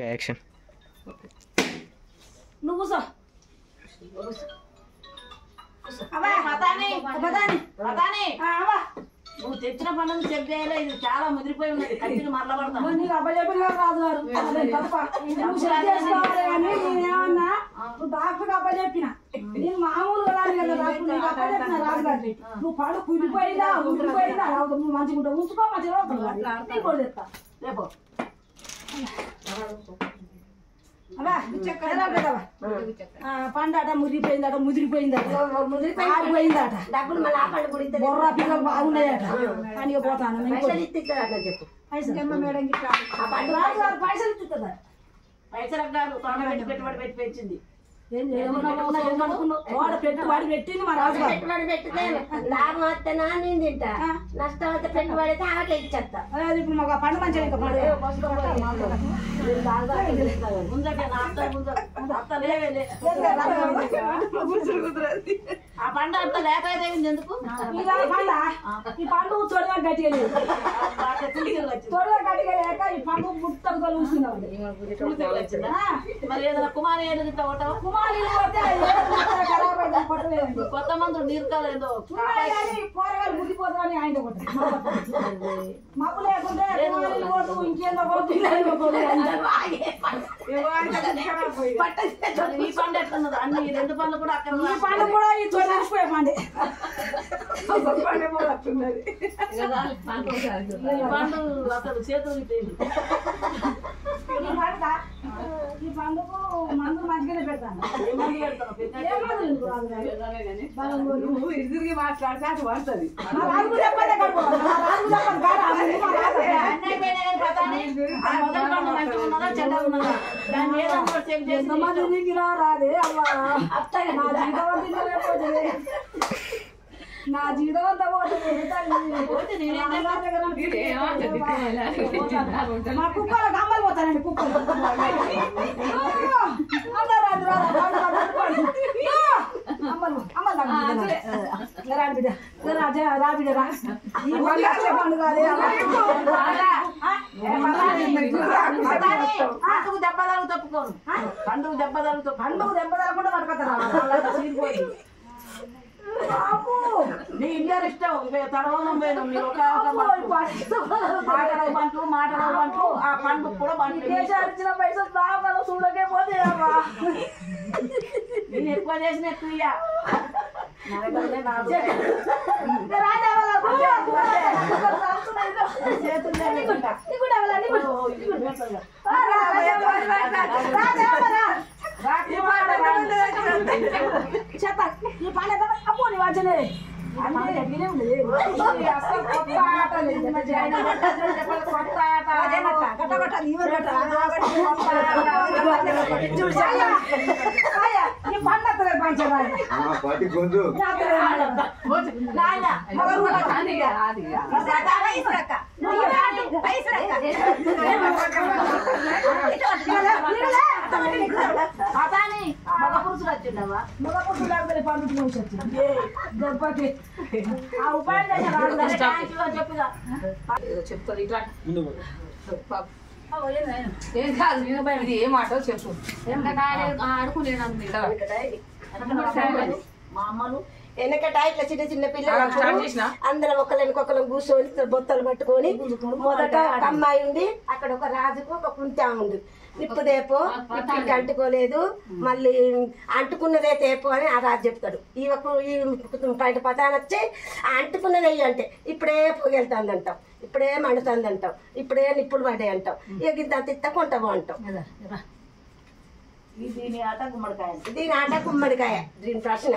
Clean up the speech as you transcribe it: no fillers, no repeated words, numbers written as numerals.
Okay action. నువ్వు కూసో. నువ్వు తెచ్చిన పనులు చెప్పేయాలి. ఇది చాలా ముదిరిపోయి ఉన్నది. కత్తికి మరల పడతాను. నీకు అబ్బజెప్పిన రాజుగారు నేనేమన్నా నువ్వు డాక్టర్ అబ్బజెప్పిన నేను మామూలుగా కదా డాక్టర్ నీకు అబ్బజెప్పిన రాజుగారు నువ్వు పడు కుదిరిపోయిందా ఉడిపోయిందా నువ్వు మంచిగా ఉంచుకో మంచిగా చెప్తా రేపు పండట మురిగిపోయిందట ముదిరిపోయిందట ముదిరిపోయిందట డబ్బులు మళ్ళీ ఆ పండు కూడా బొర్రా పిల్లలు బాగున్నాయట అని పోతాను పైసలు ఇస్తాను చెప్పు. పైసలు ఇస్తుందా పైసలకు కాదు తొండ పెట్టి పెట్టుబడి పెట్టి పెంచింది. పెట్టుబడి పెట్టింది మా రాజు పెట్టుబడి పెట్టితే లాభం వస్తేనా నేను తింటా, నష్టం వస్తే పెట్టుబడి అయితే ఆమెకే ఇచ్చేస్తా. ఇప్పుడు మాకు పండు మంచిగా ఇంకా పండు ముందటే నా అత్త అత్త లేవేలే ఆ పండు అంత లేక ఎందుకు ఈ పండు త్వరగా గట్టిగా లేదు త్వరగా గట్టిగా లేక ఈ పండు ముట్టగా చూస్తున్నాం. మరి ఏదైనా కుమారి ఏదో కొట్టవా? కుమారి ఖరాబ్ అయితే కొట్టలేదండి. కొత్త మందులు నీరు కాలేదో కూరగాయలు ముట్టిపోతామని ఆయన కొట్టారు మాకు లేకుంటే కొట్టు ఇంకేందో ఈ పండు ఎట్లున్నది? అన్ని రెండు పండ్లు కూడా అక్కడ ఈ పండు కూడా ఈ తొలగిపోయే పండు ఈ పండు అసలు చేతులు ఈ పండుగ మందు మంచిగానే పెడతాను. ఇద్దరికి మాట్లాడితే అది పడుతుంది. రాదే అవ్వా నా జీవితం అంతా పోతుంది. మా కుక్కలు గమ్మలు పోతానండి కుక్కలు పండుగ దెబ్బ తలుగు తప్పుకోను. పండుగ దెబ్బ తలుగుతా పండుగ దెబ్బ తగ్గకుండా పట్టుకొస్తారా నీ ఇండియన్ ఇష్టం తడవడం పోయినాం. మీరు ఒక మాటడవు పంటూ ఆ పండు కూడా పండు ఇచ్చిన పైసలు బాగా చూడకే పోతే నేను ఎక్కువ చేసిన ఎక్కువ చెప్ప ఈ పండుగ అమ్మో నీ వచ్చనే అన్నీ ఉండేది అసలు కొత్త ఆట లేదు కొత్త ఆట ఈ పండుగ పంచరాలి అతాని మగ పురుషులు వచ్చిండవా? మగ పురుషులు లేకపోతే పండుగ వచ్చింది దెబ్బకి ఆ ఉపాయం చెప్పుగా చెప్తారు ఇట్లా ఏం కాదు. నేను ఇది ఏం మాట చెప్పు. మా అమ్మలు వెనకట ఇట్లా చిన్న చిన్న పిల్లలు అందరం ఒకరికొకరు కూర్చొని బొత్తలు పట్టుకొని మొదట ఒక అమ్మాయి ఉంది, అక్కడ ఒక రాజుకు ఒక కుంటా ఉంది. నిప్పు తేపో ఇప్పటికి అంటుకోలేదు, మళ్ళీ అంటుకున్నదే తేపో అని ఆ రాజు చెప్తాడు. ఈ బయట పతాన వచ్చి అంటుకున్నది అయ్యి అంటే ఇప్పుడే పొగెళ్తుంది అంటాం, ఇప్పుడే మండుతుంది అంటాం, ఇప్పుడే నిప్పులు పడ్డాయి అంటాం, ఇక ఇంత తిత్త కొంటబో అంటాం. దీని ఆట గుమ్మడికాయ, దీని ఆట గుమ్మడికాయ. దీని ప్రశ్న